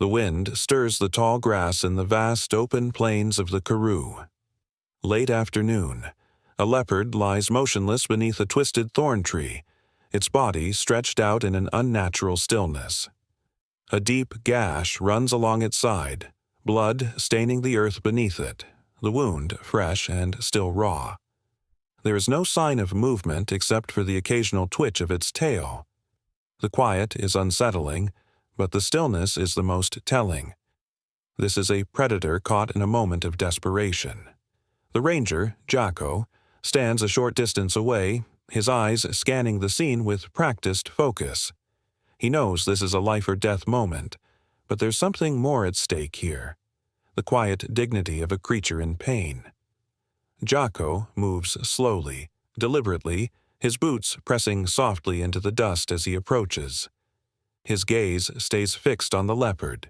The wind stirs the tall grass in the vast open plains of the Karoo. Late afternoon. A leopard lies motionless beneath a twisted thorn tree, its body stretched out in an unnatural stillness. A deep gash runs along its side, blood staining the earth beneath it, the wound fresh and still raw. There is no sign of movement except for the occasional twitch of its tail. The quiet is unsettling, but the stillness is the most telling. This is a predator caught in a moment of desperation. The ranger, Jocko, stands a short distance away, his eyes scanning the scene with practiced focus. He knows this is a life-or-death moment, but there's something more at stake here. The quiet dignity of a creature in pain. Jocko moves slowly, deliberately, his boots pressing softly into the dust as he approaches. His gaze stays fixed on the leopard,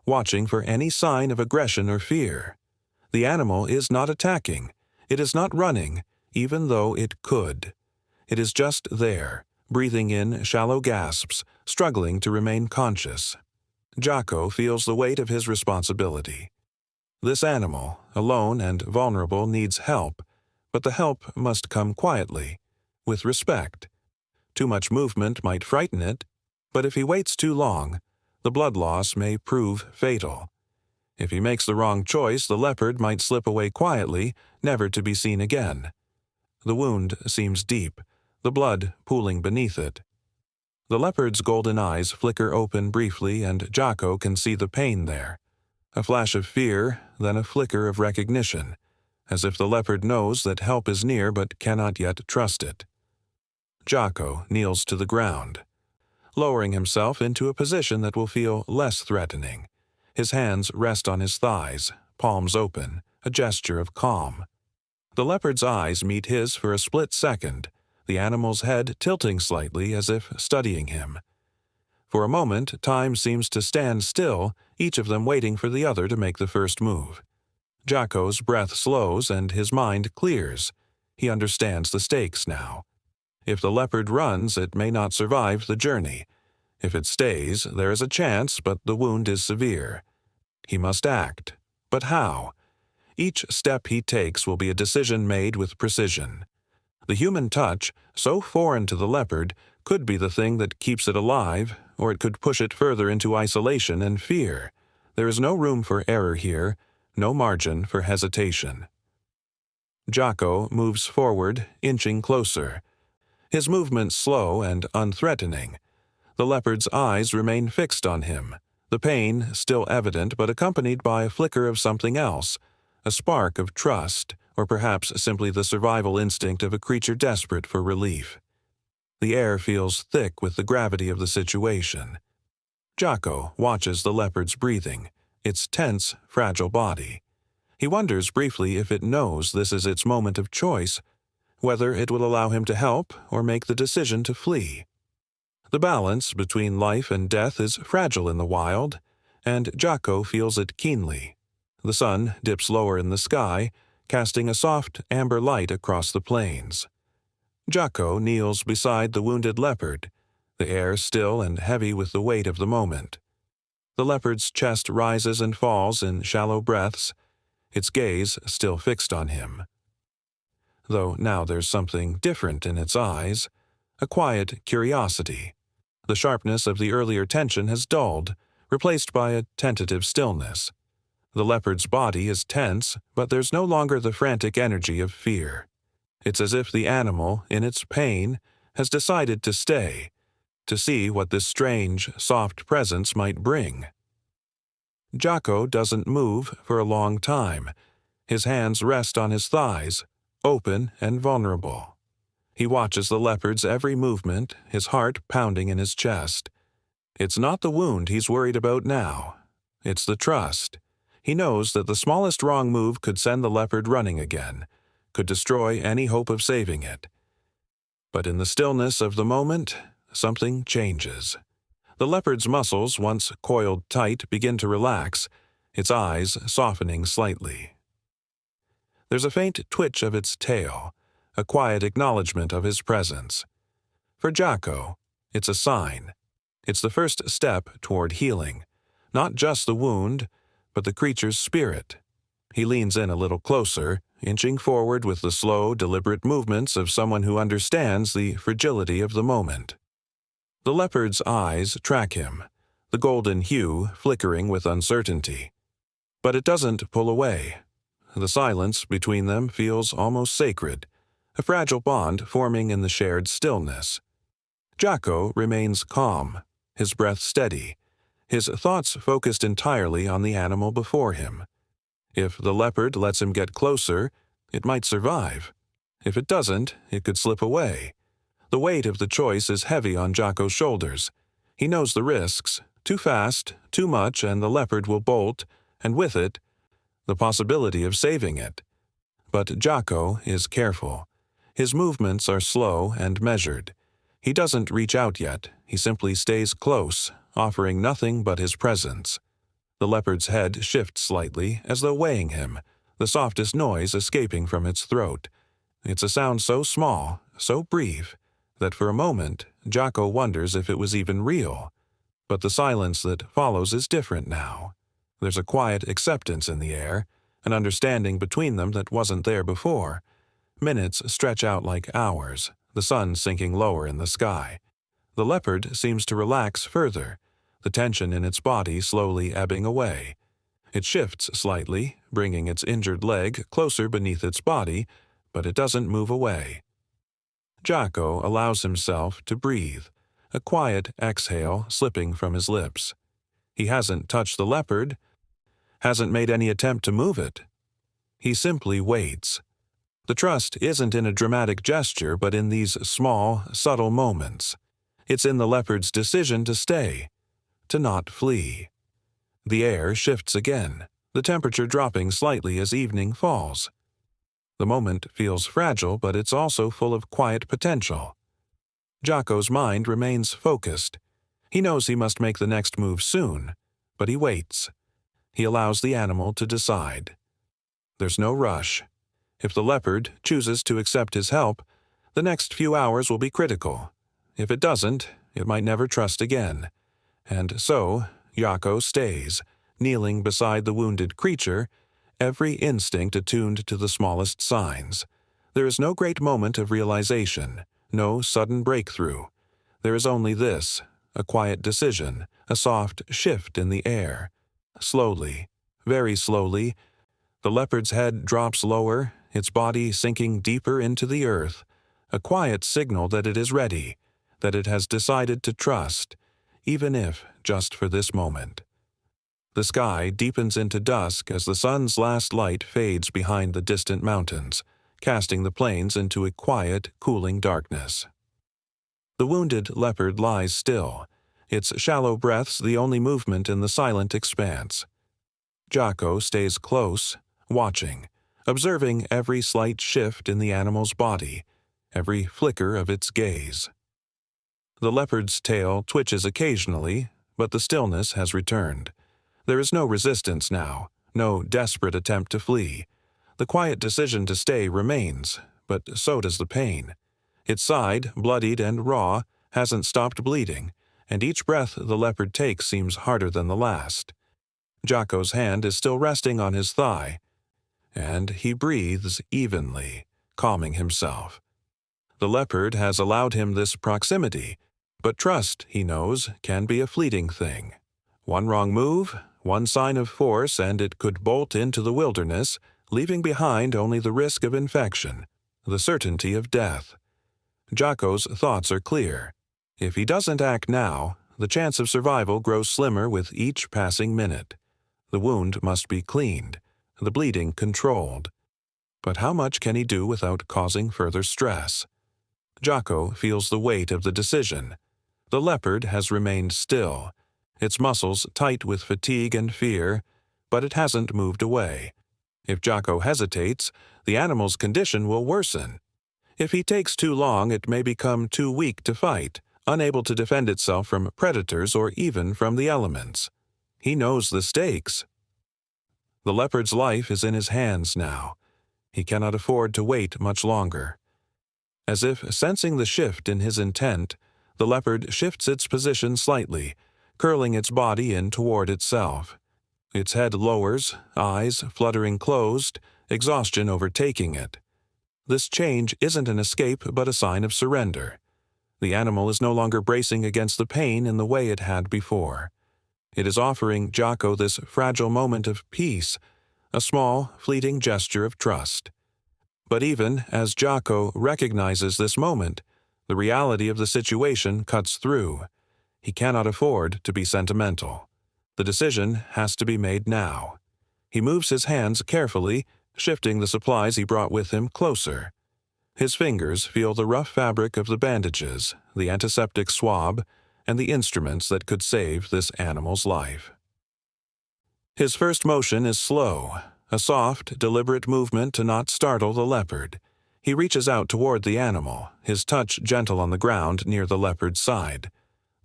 watching for any sign of aggression or fear. The animal is not attacking. It is not running, even though it could. It is just there, breathing in shallow gasps, struggling to remain conscious. Jocko feels the weight of his responsibility. This animal, alone and vulnerable, needs help, but the help must come quietly, with respect. Too much movement might frighten it, but if he waits too long, the blood loss may prove fatal. If he makes the wrong choice, the leopard might slip away quietly, never to be seen again. The wound seems deep, the blood pooling beneath it. The leopard's golden eyes flicker open briefly, and Jocko can see the pain there. A flash of fear, then a flicker of recognition, as if the leopard knows that help is near but cannot yet trust it. Jocko kneels to the ground, lowering himself into a position that will feel less threatening. His hands rest on his thighs, palms open, a gesture of calm. The leopard's eyes meet his for a split second, the animal's head tilting slightly as if studying him. For a moment, time seems to stand still, each of them waiting for the other to make the first move. Jocko's breath slows and his mind clears. He understands the stakes now. If the leopard runs, it may not survive the journey. If it stays, there is a chance, but the wound is severe. He must act. But how? Each step he takes will be a decision made with precision. The human touch, so foreign to the leopard, could be the thing that keeps it alive, or it could push it further into isolation and fear. There is no room for error here, no margin for hesitation. Jocko moves forward, inching closer. His movements slow and unthreatening. The leopard's eyes remain fixed on him, the pain still evident but accompanied by a flicker of something else, a spark of trust, or perhaps simply the survival instinct of a creature desperate for relief. The air feels thick with the gravity of the situation. Jocko watches the leopard's breathing, its tense, fragile body. He wonders briefly if it knows this is its moment of choice, whether it will allow him to help or make the decision to flee. The balance between life and death is fragile in the wild, and Jocko feels it keenly. The sun dips lower in the sky, casting a soft amber light across the plains. Jocko kneels beside the wounded leopard, the air still and heavy with the weight of the moment. The leopard's chest rises and falls in shallow breaths, its gaze still fixed on him. Though now there's something different in its eyes, a quiet curiosity. The sharpness of the earlier tension has dulled, replaced by a tentative stillness. The leopard's body is tense, but there's no longer the frantic energy of fear. It's as if the animal, in its pain, has decided to stay, to see what this strange, soft presence might bring. Jocko doesn't move for a long time. His hands rest on his thighs, open and vulnerable. He watches the leopard's every movement, his heart pounding in his chest. It's not the wound he's worried about now. It's the trust. He knows that the smallest wrong move could send the leopard running again, could destroy any hope of saving it. But in the stillness of the moment, something changes. The leopard's muscles, once coiled tight, begin to relax, its eyes softening slightly. There's a faint twitch of its tail, a quiet acknowledgement of his presence. For Jocko, it's a sign. It's the first step toward healing. not just the wound, but the creature's spirit. He leans in a little closer, inching forward with the slow, deliberate movements of someone who understands the fragility of the moment. The leopard's eyes track him, the golden hue flickering with uncertainty. But it doesn't pull away. The silence between them feels almost sacred, a fragile bond forming in the shared stillness. Jocko remains calm, his breath steady, his thoughts focused entirely on the animal before him. If the leopard lets him get closer, it might survive. If it doesn't, it could slip away. The weight of the choice is heavy on Jocko's shoulders. He knows the risks. Too fast, too much, and the leopard will bolt, and with it, the possibility of saving it. But Jocko is careful. His movements are slow and measured. He doesn't reach out yet. He simply stays close, offering nothing but his presence. The leopard's head shifts slightly, as though weighing him, the softest noise escaping from its throat. It's a sound so small, so brief, that for a moment Jocko wonders if it was even real. But the silence that follows is different now. There's a quiet acceptance in the air, an understanding between them that wasn't there before. Minutes stretch out like hours, the sun sinking lower in the sky. The leopard seems to relax further, the tension in its body slowly ebbing away. It shifts slightly, bringing its injured leg closer beneath its body, but it doesn't move away. Jocko allows himself to breathe, a quiet exhale slipping from his lips. He hasn't touched the leopard, hasn't made any attempt to move it. He simply waits. The trust isn't in a dramatic gesture, but in these small, subtle moments. It's in the leopard's decision to stay, to not flee. The air shifts again, the temperature dropping slightly as evening falls. The moment feels fragile, but it's also full of quiet potential. Jocko's mind remains focused. He knows he must make the next move soon, but he waits. He allows the animal to decide. There's no rush. If the leopard chooses to accept his help, the next few hours will be critical. If it doesn't, it might never trust again. And so, Jocko stays, kneeling beside the wounded creature, every instinct attuned to the smallest signs. There is no great moment of realization, no sudden breakthrough. There is only this, a quiet decision, a soft shift in the air. Slowly, very slowly, the leopard's head drops lower, its body sinking deeper into the earth, a quiet signal that it is ready, that it has decided to trust, even if just for this moment. The sky deepens into dusk as the sun's last light fades behind the distant mountains, casting the plains into a quiet, cooling darkness. The wounded leopard lies still, its shallow breaths the only movement in the silent expanse. Jocko stays close, watching, observing every slight shift in the animal's body, every flicker of its gaze. The leopard's tail twitches occasionally, but the stillness has returned. There is no resistance now, no desperate attempt to flee. The quiet decision to stay remains, but so does the pain. Its side, bloodied and raw, hasn't stopped bleeding, and each breath the leopard takes seems harder than the last. Jocko's hand is still resting on his thigh, and he breathes evenly, calming himself. The leopard has allowed him this proximity, but trust, he knows, can be a fleeting thing. One wrong move, one sign of force, and it could bolt into the wilderness, leaving behind only the risk of infection, the certainty of death. Jocko's thoughts are clear. If he doesn't act now, the chance of survival grows slimmer with each passing minute. The wound must be cleaned, the bleeding controlled. But how much can he do without causing further stress? Jocko feels the weight of the decision. The leopard has remained still, its muscles tight with fatigue and fear, but it hasn't moved away. If Jocko hesitates, the animal's condition will worsen. If he takes too long, it may become too weak to fight, unable to defend itself from predators or even from the elements. He knows the stakes. The leopard's life is in his hands now. He cannot afford to wait much longer. As if sensing the shift in his intent, the leopard shifts its position slightly, curling its body in toward itself. Its head lowers, eyes fluttering closed, exhaustion overtaking it. This change isn't an escape but a sign of surrender. The animal is no longer bracing against the pain in the way it had before. It is offering Jocko this fragile moment of peace, a small, fleeting gesture of trust. But even as Jocko recognizes this moment, the reality of the situation cuts through. He cannot afford to be sentimental. The decision has to be made now. He moves his hands carefully, shifting the supplies he brought with him closer. His fingers feel the rough fabric of the bandages, the antiseptic swab, and the instruments that could save this animal's life. His first motion is slow, a soft, deliberate movement to not startle the leopard. He reaches out toward the animal, his touch gentle on the ground near the leopard's side.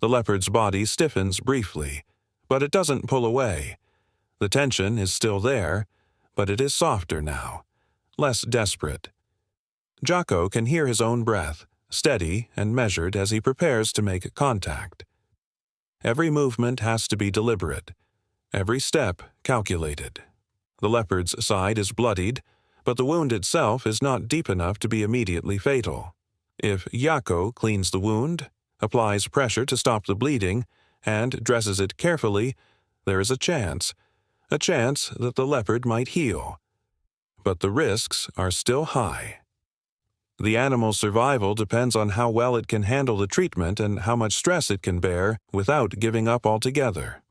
The leopard's body stiffens briefly, but it doesn't pull away. The tension is still there, but it is softer now, less desperate. Jocko can hear his own breath, steady and measured as he prepares to make contact. Every movement has to be deliberate, every step calculated. The leopard's side is bloodied, but the wound itself is not deep enough to be immediately fatal. If Jocko cleans the wound, applies pressure to stop the bleeding, and dresses it carefully, there is a chance that the leopard might heal. But the risks are still high. The animal's survival depends on how well it can handle the treatment and how much stress it can bear without giving up altogether.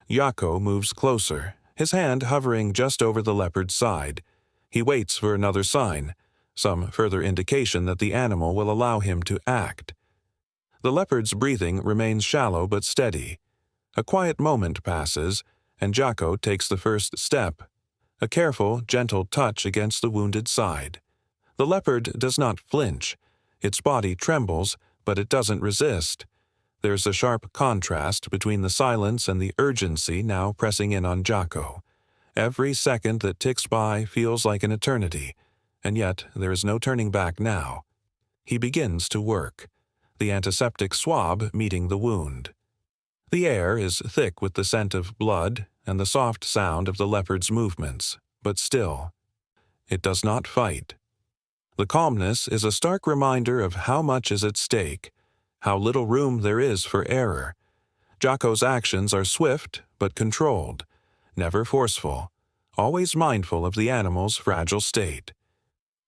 Jocko moves closer, his hand hovering just over the leopard's side. He waits for another sign, some further indication that the animal will allow him to act. The leopard's breathing remains shallow but steady. A quiet moment passes, and Jocko takes the first step, a careful, gentle touch against the wounded side. The leopard does not flinch. Its body trembles, but it doesn't resist. There's a sharp contrast between the silence and the urgency now pressing in on Jocko. Every second that ticks by feels like an eternity, and yet there is no turning back now. He begins to work, the antiseptic swab meeting the wound. The air is thick with the scent of blood and the soft sound of the leopard's movements, but still, it does not fight. The calmness is a stark reminder of how much is at stake, how little room there is for error. Jocko's actions are swift but controlled, never forceful, always mindful of the animal's fragile state.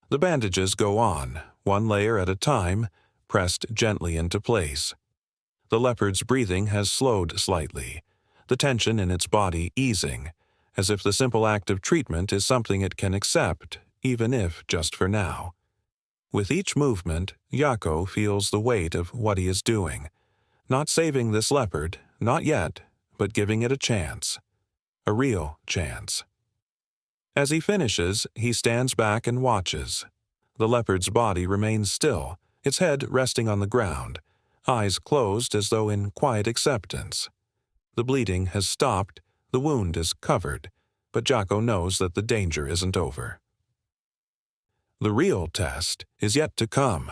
The bandages go on, one layer at a time, pressed gently into place. The leopard's breathing has slowed slightly, the tension in its body easing, as if the simple act of treatment is something it can accept, even if just for now. With each movement, Jocko feels the weight of what he is doing. Not saving this leopard, not yet, but giving it a chance. A real chance. As he finishes, he stands back and watches. The leopard's body remains still, its head resting on the ground, eyes closed as though in quiet acceptance. The bleeding has stopped, the wound is covered, but Jocko knows that the danger isn't over. The real test is yet to come,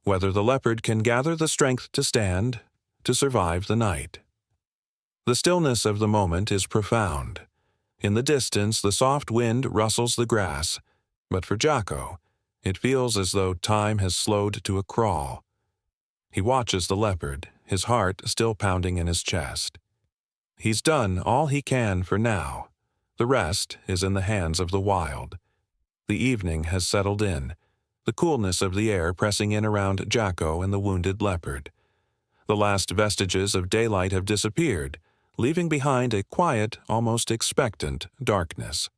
whether the leopard can gather the strength to stand, to survive the night. The stillness of the moment is profound. In the distance, the soft wind rustles the grass, but for Jocko, it feels as though time has slowed to a crawl. He watches the leopard, his heart still pounding in his chest. He's done all he can for now. The rest is in the hands of the wild. The evening has settled in, the coolness of the air pressing in around Jocko and the wounded leopard. The last vestiges of daylight have disappeared, leaving behind a quiet, almost expectant darkness.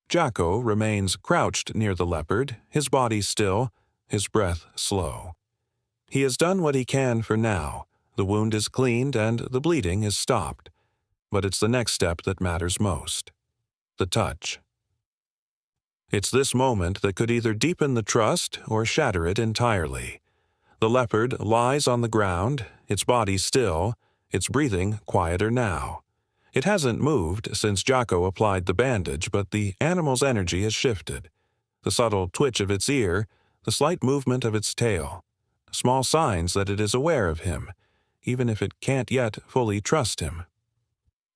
Jocko remains crouched near the leopard, his body still, his breath slow. He has done what he can for now. The wound is cleaned and the bleeding is stopped. But it's the next step that matters most. The touch. It's this moment that could either deepen the trust or shatter it entirely. The leopard lies on the ground, its body still, its breathing quieter now. It hasn't moved since Jocko applied the bandage, but the animal's energy has shifted. The subtle twitch of its ear, the slight movement of its tail. Small signs that it is aware of him. even if it can't yet fully trust him.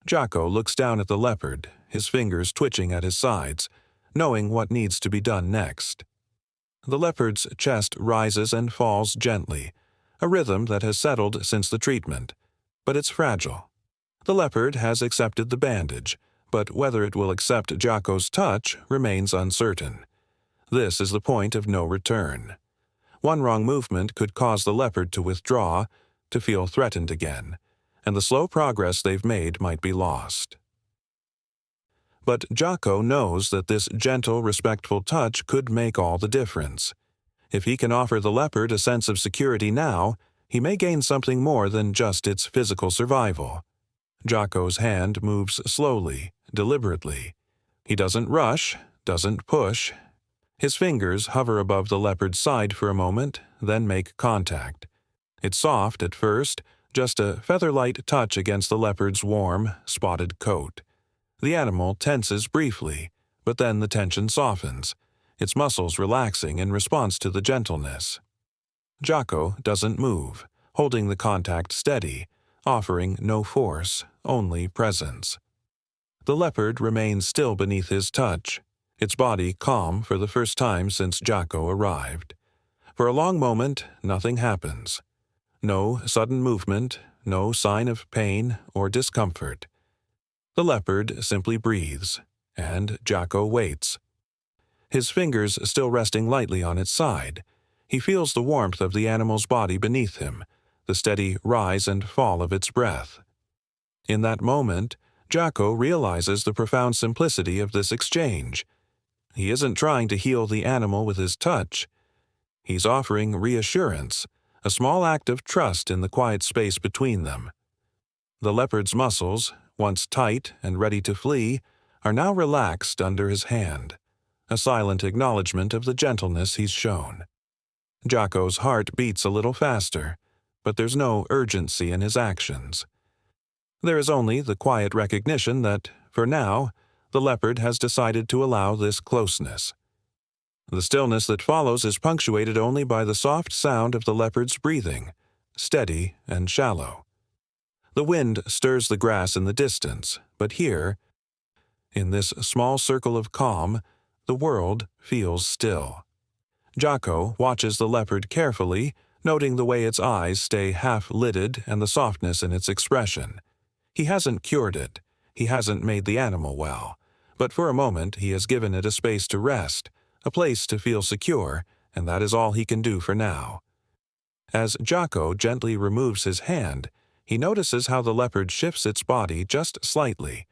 Jocko looks down at the leopard, his fingers twitching at his sides, knowing what needs to be done next. The leopard's chest rises and falls gently, a rhythm that has settled since the treatment, but it's fragile. The leopard has accepted the bandage, but whether it will accept Jocko's touch remains uncertain. This is the point of no return. One wrong movement could cause the leopard to withdraw, to feel threatened again, and the slow progress they've made might be lost. But Jocko knows that this gentle, respectful touch could make all the difference. If he can offer the leopard a sense of security now, he may gain something more than just its physical survival. Jocko's hand moves slowly, deliberately. He doesn't rush, doesn't push. His fingers hover above the leopard's side for a moment, then make contact. It's soft at first, just a feather-light touch against the leopard's warm, spotted coat. The animal tenses briefly, but then the tension softens, its muscles relaxing in response to the gentleness. Jocko doesn't move, holding the contact steady, offering no force, only presence. The leopard remains still beneath his touch, its body calm for the first time since Jocko arrived. For a long moment, nothing happens. No sudden movement, no sign of pain or discomfort. The leopard simply breathes, and Jocko waits. His fingers still resting lightly on its side, he feels the warmth of the animal's body beneath him, the steady rise and fall of its breath. In that moment, Jocko realizes the profound simplicity of this exchange. He isn't trying to heal the animal with his touch. He's offering reassurance, a small act of trust in the quiet space between them. The leopard's muscles, once tight and ready to flee, are now relaxed under his hand, a silent acknowledgement of the gentleness he's shown. Jocko's heart beats a little faster, but there's no urgency in his actions. There is only the quiet recognition that, for now, the leopard has decided to allow this closeness. The stillness that follows is punctuated only by the soft sound of the leopard's breathing, steady and shallow. The wind stirs the grass in the distance, but here, in this small circle of calm, the world feels still. Jocko watches the leopard carefully, noting the way its eyes stay half-lidded and the softness in its expression. He hasn't cured it, he hasn't made the animal well, but for a moment he has given it a space to rest, a place to feel secure, and that is all he can do for now. As Jocko gently removes his hand, he notices how the leopard shifts its body just slightly,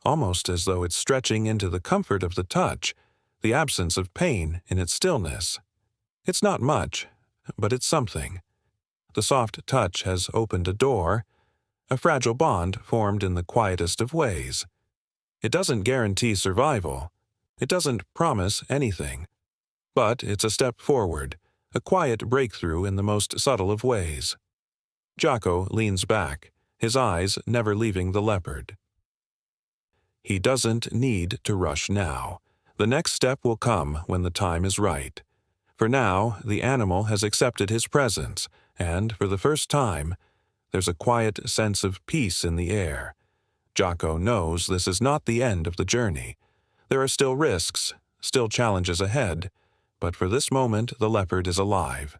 almost as though it's stretching into the comfort of the touch, the absence of pain in its stillness. It's not much, but it's something. The soft touch has opened a door, a fragile bond formed in the quietest of ways. It doesn't guarantee survival. It doesn't promise anything. But it's a step forward, a quiet breakthrough in the most subtle of ways. Jocko leans back, his eyes never leaving the leopard. He doesn't need to rush now. The next step will come when the time is right. For now, the animal has accepted his presence, and, for the first time, there's a quiet sense of peace in the air. Jocko knows this is not the end of the journey. There are still risks, still challenges ahead, but for this moment the leopard is alive,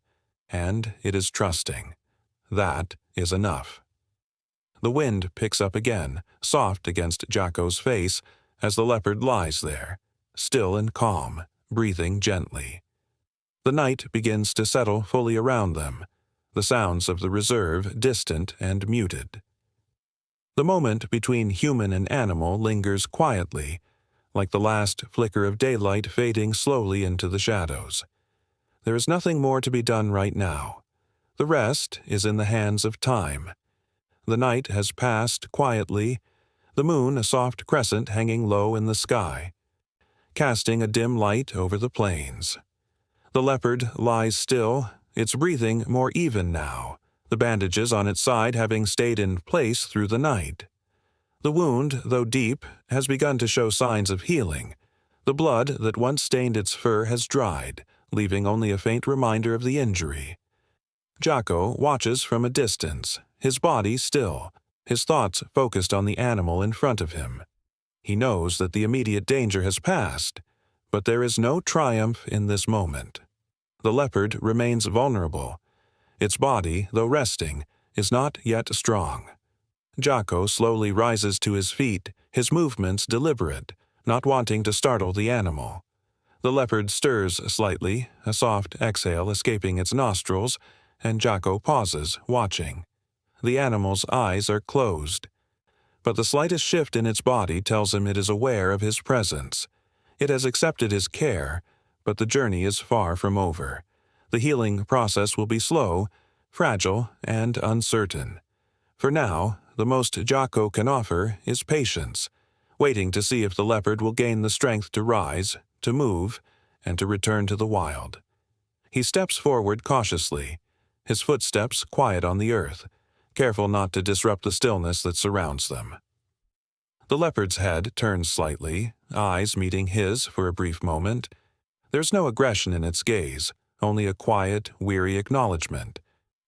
and it is trusting. That is enough. The wind picks up again, soft against Jocko's face, as the leopard lies there, still and calm, breathing gently. The night begins to settle fully around them, the sounds of the reserve distant and muted. The moment between human and animal lingers quietly, like the last flicker of daylight fading slowly into the shadows. There is nothing more to be done right now. The rest is in the hands of time. The night has passed quietly, the moon a soft crescent hanging low in the sky, casting a dim light over the plains. The leopard lies still, its breathing more even now, the bandages on its side having stayed in place through the night. The wound, though deep, has begun to show signs of healing. The blood that once stained its fur has dried, leaving only a faint reminder of the injury. Jocko watches from a distance, his body still, his thoughts focused on the animal in front of him. He knows that the immediate danger has passed, but there is no triumph in this moment. The leopard remains vulnerable. Its body, though resting, is not yet strong. Jocko slowly rises to his feet, his movements deliberate, not wanting to startle the animal. The leopard stirs slightly, a soft exhale escaping its nostrils, and Jocko pauses, watching. The animal's eyes are closed, but the slightest shift in its body tells him it is aware of his presence. It has accepted his care, but the journey is far from over. The healing process will be slow, fragile, and uncertain. For now, the most Jocko can offer is patience, waiting to see if the leopard will gain the strength to rise, to move, and to return to the wild. He steps forward cautiously, his footsteps quiet on the earth, careful not to disrupt the stillness that surrounds them. The leopard's head turns slightly, eyes meeting his for a brief moment. There's no aggression in its gaze, only a quiet, weary acknowledgement.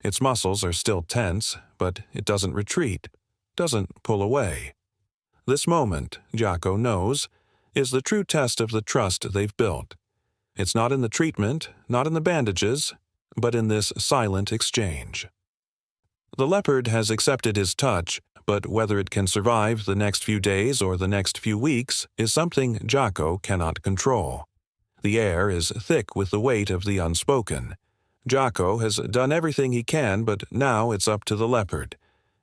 Its muscles are still tense, but it doesn't retreat, doesn't pull away. This moment, Jocko knows, is the true test of the trust they've built. It's not in the treatment, not in the bandages, but in this silent exchange. The leopard has accepted his touch, but whether it can survive the next few days or the next few weeks is something Jocko cannot control. The air is thick with the weight of the unspoken. Jocko has done everything he can, but now it's up to the leopard.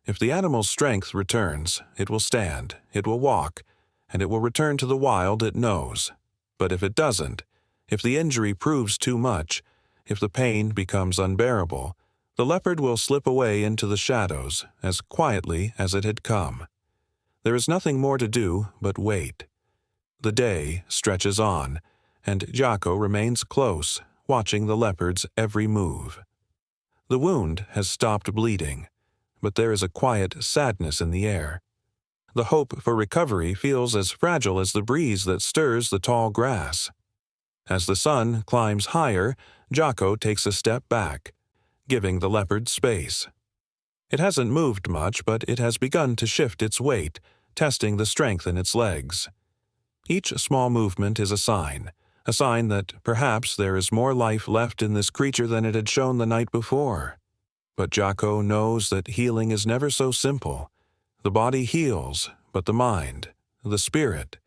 If the animal's strength returns, it will stand, it will walk, and it will return to the wild it knows. But if it doesn't, if the injury proves too much, if the pain becomes unbearable, the leopard will slip away into the shadows as quietly as it had come. There is nothing more to do but wait. The day stretches on, and Jocko remains close, watching the leopard's every move. The wound has stopped bleeding, but there is a quiet sadness in the air. The hope for recovery feels as fragile as the breeze that stirs the tall grass. As the sun climbs higher, Jocko takes a step back, giving the leopard space. It hasn't moved much, but it has begun to shift its weight, testing the strength in its legs. Each small movement is a sign that perhaps there is more life left in this creature than it had shown the night before. But Jocko knows that healing is never so simple. The body heals, but the mind, the spirit,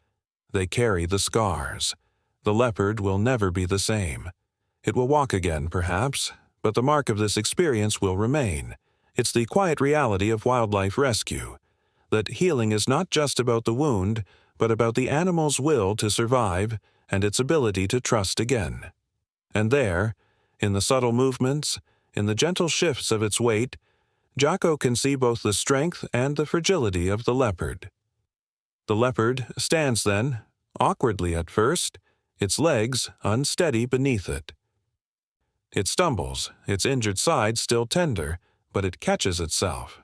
they carry the scars. The leopard will never be the same. It will walk again, perhaps, but the mark of this experience will remain. It's the quiet reality of wildlife rescue, that healing is not just about the wound, but about the animal's will to survive and its ability to trust again. And there, in the subtle movements, in the gentle shifts of its weight, Jocko can see both the strength and the fragility of the leopard. The leopard stands then, awkwardly at first, its legs unsteady beneath it. It stumbles, its injured side still tender, but it catches itself.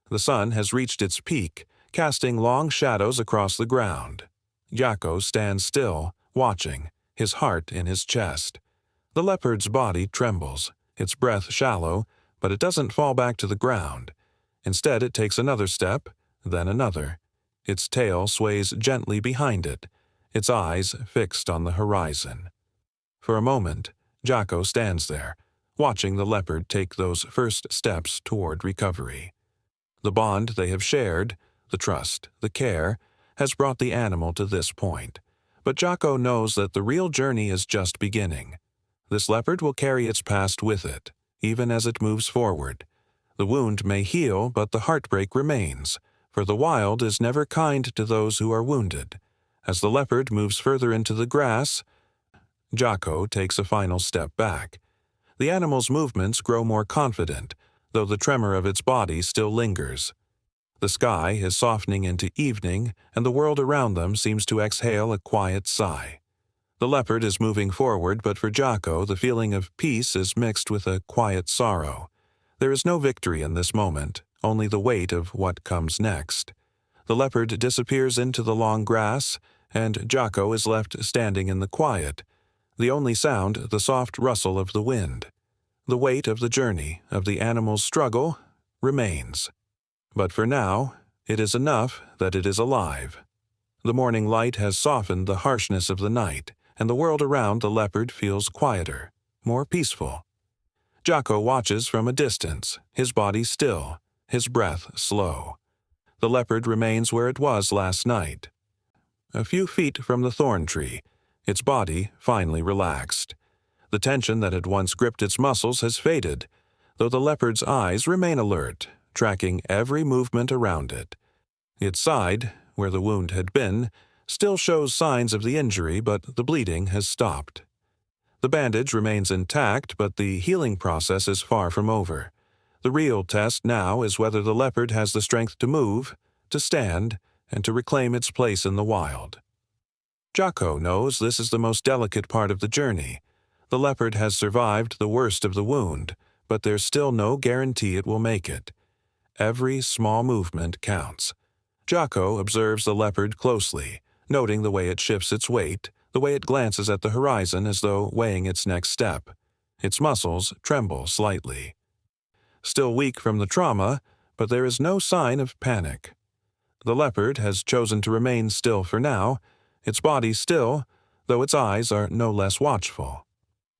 The sun has reached its peak, casting long shadows across the ground. Jocko stands still, watching, his heart in his chest. The leopard's body trembles, its breath shallow, but it doesn't fall back to the ground. Instead, it takes another step, then another. Its tail sways gently behind it, its eyes fixed on the horizon. For a moment, Jocko stands there, watching the leopard take those first steps toward recovery. The bond they have shared, the trust, the care, has brought the animal to this point. But Jocko knows that the real journey is just beginning. This leopard will carry its past with it, even as it moves forward. The wound may heal, but the heartbreak remains, for the wild is never kind to those who are wounded. As the leopard moves further into the grass, Jocko takes a final step back. The animal's movements grow more confident, though the tremor of its body still lingers. The sky is softening into evening, and the world around them seems to exhale a quiet sigh. The leopard is moving forward, but for Jocko the feeling of peace is mixed with a quiet sorrow. There is no victory in this moment, only the weight of what comes next. The leopard disappears into the long grass, and Jocko is left standing in the quiet, the only sound the soft rustle of the wind. The weight of the journey, of the animal's struggle, remains. But for now, it is enough that it is alive. The morning light has softened the harshness of the night, and the world around the leopard feels quieter, more peaceful. Jocko watches from a distance, his body still, his breath slow. The leopard remains where it was last night. A few feet from the thorn tree, its body finally relaxed. The tension that had once gripped its muscles has faded, though the leopard's eyes remain alert, tracking every movement around it. Its side, where the wound had been, still shows signs of the injury, but the bleeding has stopped. The bandage remains intact, but the healing process is far from over. The real test now is whether the leopard has the strength to move, to stand, and to reclaim its place in the wild. Jocko knows this is the most delicate part of the journey. The leopard has survived the worst of the wound, but there's still no guarantee it will make it. Every small movement counts. Jocko observes the leopard closely, noting the way it shifts its weight, the way it glances at the horizon as though weighing its next step. Its muscles tremble slightly. Still weak from the trauma, but there is no sign of panic. The leopard has chosen to remain still for now, its body still, though its eyes are no less watchful.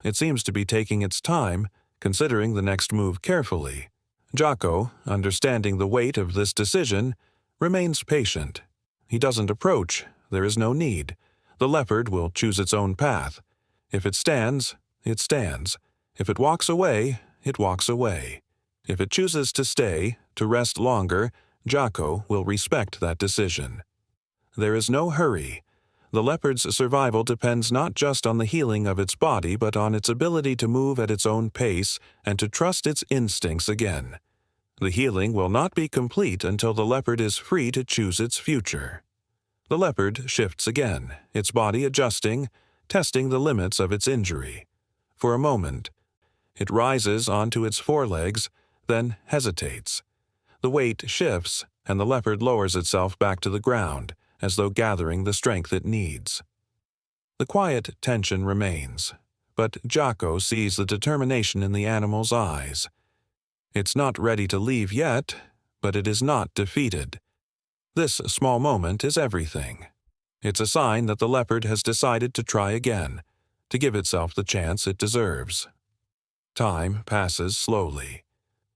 It seems to be taking its time, considering the next move carefully. Jocko, understanding the weight of this decision, remains patient. He doesn't approach. There is no need. The leopard will choose its own path. If it stands, it stands. If it walks away, it walks away. If it chooses to stay, to rest longer, Jocko will respect that decision. There is no hurry. The leopard's survival depends not just on the healing of its body, but on its ability to move at its own pace and to trust its instincts again. The healing will not be complete until the leopard is free to choose its future. The leopard shifts again, its body adjusting, testing the limits of its injury. For a moment, it rises onto its forelegs, then hesitates. The weight shifts, and the leopard lowers itself back to the ground, as though gathering the strength it needs. The quiet tension remains, but Jocko sees the determination in the animal's eyes. It's not ready to leave yet, but it is not defeated. This small moment is everything. It's a sign that the leopard has decided to try again, to give itself the chance it deserves. Time passes slowly.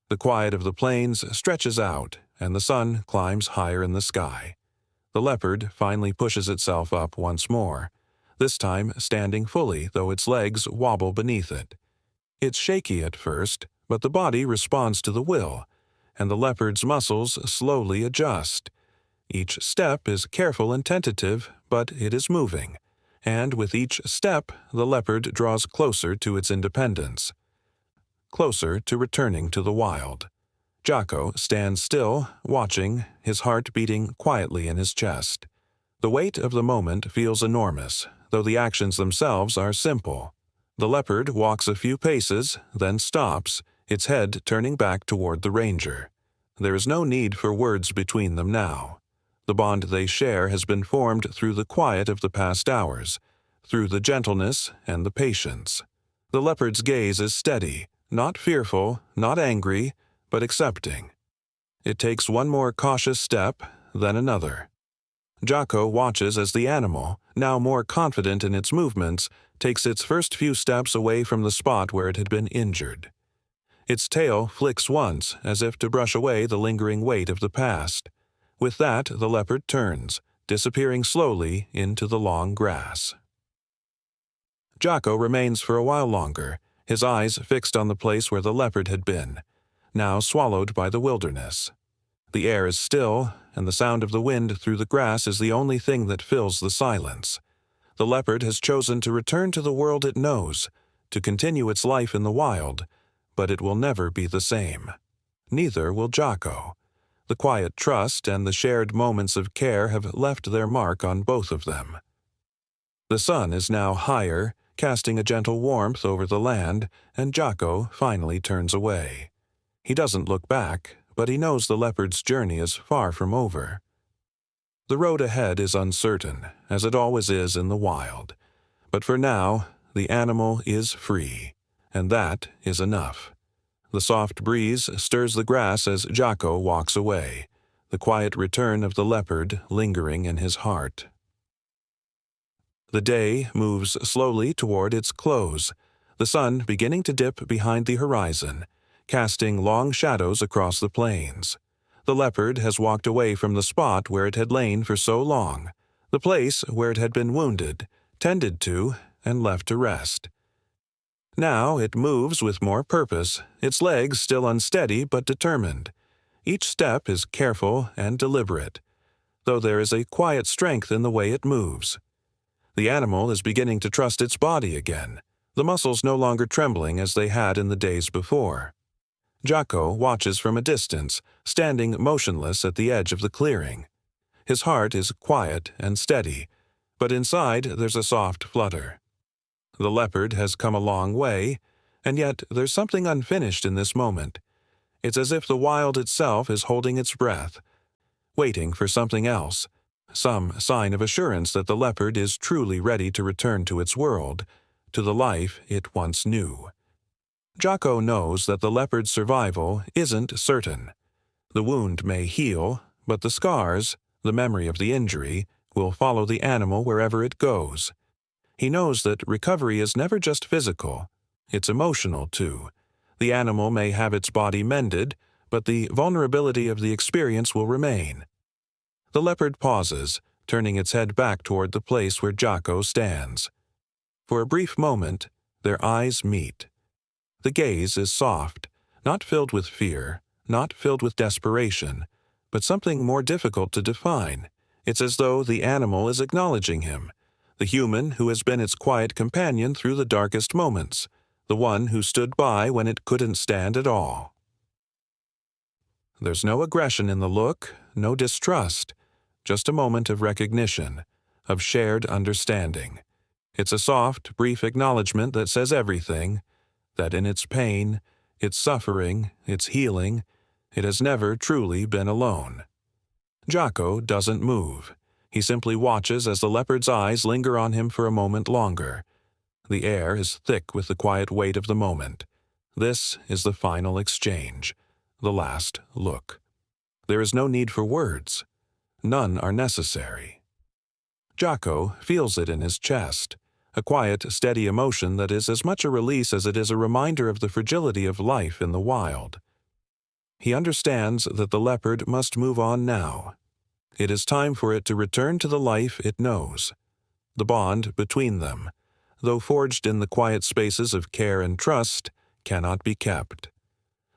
The quiet of the plains stretches out, and the sun climbs higher in the sky. The leopard finally pushes itself up once more, this time standing fully, though its legs wobble beneath it. It's shaky at first, but the body responds to the will, and the leopard's muscles slowly adjust. Each step is careful and tentative, but it is moving, and with each step, the leopard draws closer to its independence, closer to returning to the wild. Jocko stands still, watching, his heart beating quietly in his chest. The weight of the moment feels enormous, though the actions themselves are simple. The leopard walks a few paces, then stops, its head turning back toward the ranger. There is no need for words between them now. The bond they share has been formed through the quiet of the past hours, through the gentleness and the patience. The leopard's gaze is steady, not fearful, not angry, but accepting. It takes one more cautious step, then another. Jocko watches as the animal, now more confident in its movements, takes its first few steps away from the spot where it had been injured. Its tail flicks once, as if to brush away the lingering weight of the past. With that, the leopard turns, disappearing slowly into the long grass. Jocko remains for a while longer, his eyes fixed on the place where the leopard had been, now swallowed by the wilderness. The air is still, and the sound of the wind through the grass is the only thing that fills the silence. The leopard has chosen to return to the world it knows, to continue its life in the wild, but it will never be the same. Neither will Jocko. The quiet trust and the shared moments of care have left their mark on both of them. The sun is now higher, casting a gentle warmth over the land, and Jocko finally turns away. He doesn't look back, but he knows the leopard's journey is far from over. The road ahead is uncertain, as it always is in the wild. But for now, the animal is free, and that is enough. The soft breeze stirs the grass as Jocko walks away, the quiet return of the leopard lingering in his heart. The day moves slowly toward its close, the sun beginning to dip behind the horizon, casting long shadows across the plains. The leopard has walked away from the spot where it had lain for so long, the place where it had been wounded, tended to, and left to rest. Now it moves with more purpose, its legs still unsteady but determined. Each step is careful and deliberate, though there is a quiet strength in the way it moves. The animal is beginning to trust its body again, the muscles no longer trembling as they had in the days before. Jocko watches from a distance, standing motionless at the edge of the clearing. His heart is quiet and steady, but inside there's a soft flutter. The leopard has come a long way, and yet there's something unfinished in this moment. It's as if the wild itself is holding its breath, waiting for something else, some sign of assurance that the leopard is truly ready to return to its world, to the life it once knew. Jocko knows that the leopard's survival isn't certain. The wound may heal, but the scars, the memory of the injury, will follow the animal wherever it goes. He knows that recovery is never just physical, it's emotional too. The animal may have its body mended, but the vulnerability of the experience will remain. The leopard pauses, turning its head back toward the place where Jocko stands. For a brief moment, their eyes meet. The gaze is soft, not filled with fear, not filled with desperation, but something more difficult to define. It's as though the animal is acknowledging him, the human who has been its quiet companion through the darkest moments, the one who stood by when it couldn't stand at all. There's no aggression in the look, no distrust, just a moment of recognition, of shared understanding. It's a soft, brief acknowledgement that says everything, that in its pain, its suffering, its healing, it has never truly been alone. Jocko doesn't move. He simply watches as the leopard's eyes linger on him for a moment longer. The air is thick with the quiet weight of the moment. This is the final exchange, the last look. There is no need for words. None are necessary. Jocko feels it in his chest, a quiet, steady emotion that is as much a release as it is a reminder of the fragility of life in the wild. He understands that the leopard must move on now. It is time for it to return to the life it knows. The bond between them, though forged in the quiet spaces of care and trust, cannot be kept.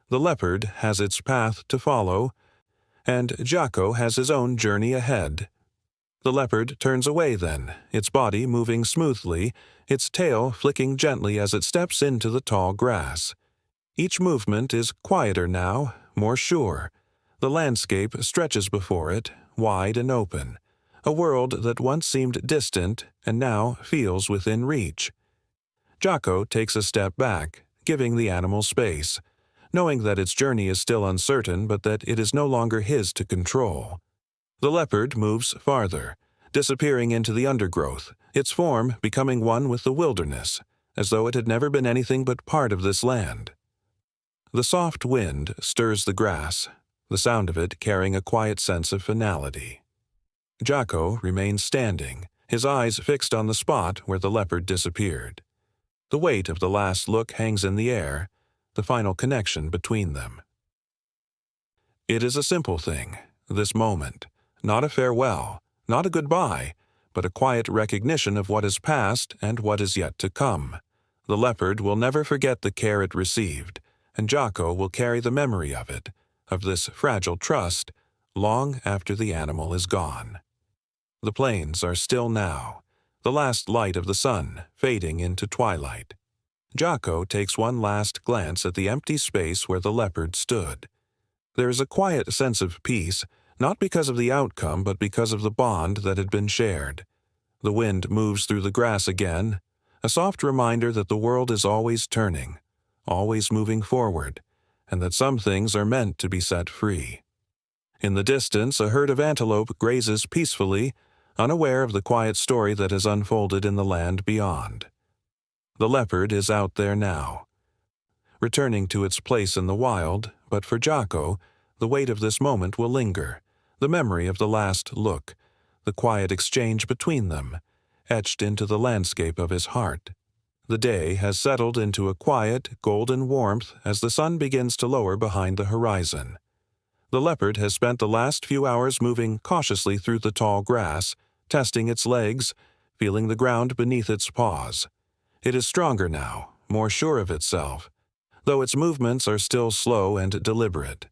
The leopard has its path to follow, and Jocko has his own journey ahead. The leopard turns away then, its body moving smoothly, its tail flicking gently as it steps into the tall grass. Each movement is quieter now, more sure. The landscape stretches before it, wide and open, a world that once seemed distant and now feels within reach. Jocko takes a step back, giving the animal space, knowing that its journey is still uncertain but that it is no longer his to control. The leopard moves farther, disappearing into the undergrowth, its form becoming one with the wilderness, as though it had never been anything but part of this land. The soft wind stirs the grass, the sound of it carrying a quiet sense of finality. Jocko remains standing, his eyes fixed on the spot where the leopard disappeared. The weight of the last look hangs in the air, the final connection between them. It is a simple thing, this moment, not a farewell, not a goodbye, but a quiet recognition of what is past and what is yet to come. The leopard will never forget the care it received, and Jocko will carry the memory of it, of this fragile trust, long after the animal is gone. The plains are still now, the last light of the sun fading into twilight. Jocko takes one last glance at the empty space where the leopard stood. There is a quiet sense of peace, not because of the outcome but because of the bond that had been shared. The wind moves through the grass again, a soft reminder that the world is always turning, always moving forward, and that some things are meant to be set free. In the distance, a herd of antelope grazes peacefully, unaware of the quiet story that has unfolded in the land beyond. The leopard is out there now, returning to its place in the wild, but for Jocko, the weight of this moment will linger, the memory of the last look, the quiet exchange between them, etched into the landscape of his heart. The day has settled into a quiet, golden warmth as the sun begins to lower behind the horizon. The leopard has spent the last few hours moving cautiously through the tall grass, testing its legs, feeling the ground beneath its paws. It is stronger now, more sure of itself, though its movements are still slow and deliberate.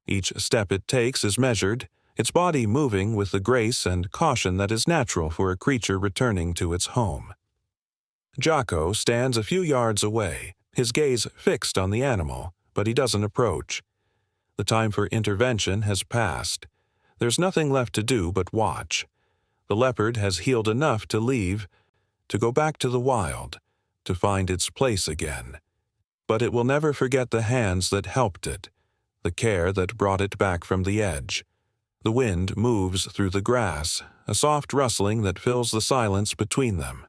Each step it takes is measured, its body moving with the grace and caution that is natural for a creature returning to its home. Jocko stands a few yards away, his gaze fixed on the animal, but he doesn't approach. The time for intervention has passed. There's nothing left to do but watch. The leopard has healed enough to leave, to go back to the wild, to find its place again. But it will never forget the hands that helped it, the care that brought it back from the edge. The wind moves through the grass, a soft rustling that fills the silence between them.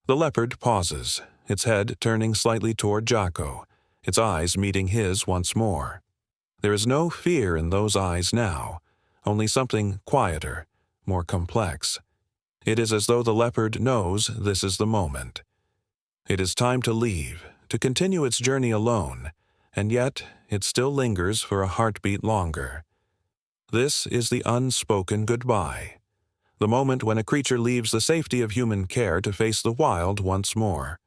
The leopard pauses, its head turning slightly toward Jocko, its eyes meeting his once more. There is no fear in those eyes now, only something quieter, more complex. It is as though the leopard knows this is the moment. It is time to leave, to continue its journey alone, and yet it still lingers for a heartbeat longer. This is the unspoken goodbye, the moment when a creature leaves the safety of human care to face the wild once more.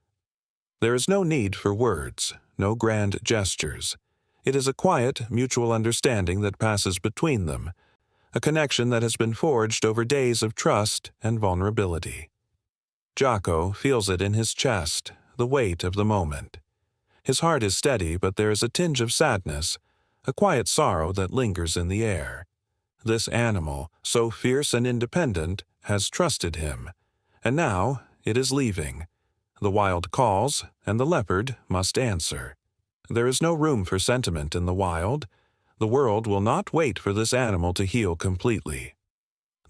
There is no need for words, no grand gestures. It is a quiet, mutual understanding that passes between them, a connection that has been forged over days of trust and vulnerability. Jocko feels it in his chest, the weight of the moment. His heart is steady, but there is a tinge of sadness, a quiet sorrow that lingers in the air. This animal, so fierce and independent, has trusted him, and now it is leaving. The wild calls, and the leopard must answer. There is no room for sentiment in the wild. The world will not wait for this animal to heal completely.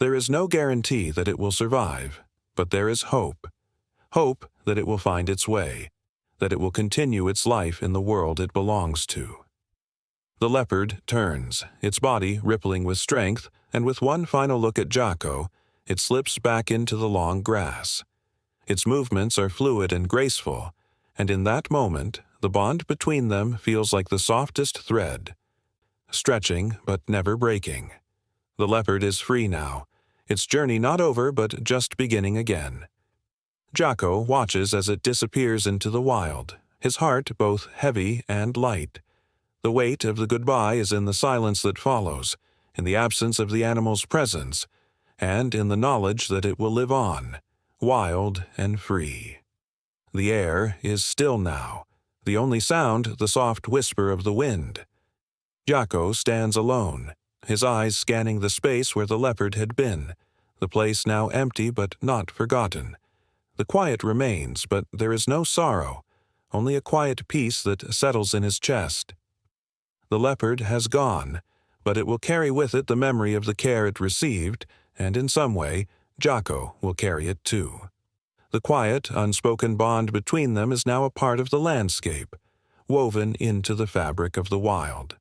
There is no guarantee that it will survive, but there is hope. Hope that it will find its way, that it will continue its life in the world it belongs to. The leopard turns, its body rippling with strength, and with one final look at Jocko, it slips back into the long grass. Its movements are fluid and graceful, and in that moment, the bond between them feels like the softest thread, stretching but never breaking. The leopard is free now, its journey not over but just beginning again. Jocko watches as it disappears into the wild, his heart both heavy and light. The weight of the goodbye is in the silence that follows, in the absence of the animal's presence, and in the knowledge that it will live on, wild and free. The air is still now, the only sound the soft whisper of the wind. Jocko stands alone, his eyes scanning the space where the leopard had been, the place now empty but not forgotten. The quiet remains, but there is no sorrow, only a quiet peace that settles in his chest. The leopard has gone, but it will carry with it the memory of the care it received, and in some way, Jocko will carry it too. The quiet, unspoken bond between them is now a part of the landscape, woven into the fabric of the wild.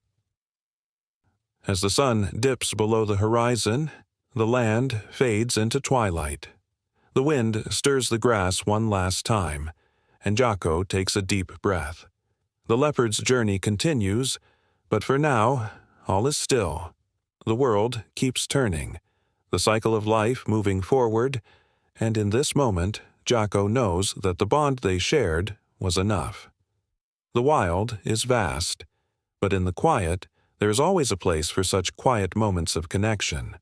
As the sun dips below the horizon, the land fades into twilight. The wind stirs the grass one last time, and Jocko takes a deep breath. The leopard's journey continues, but for now, all is still. The world keeps turning, the cycle of life moving forward, and in this moment, Jocko knows that the bond they shared was enough. The wild is vast, but in the quiet, there is always a place for such quiet moments of connection.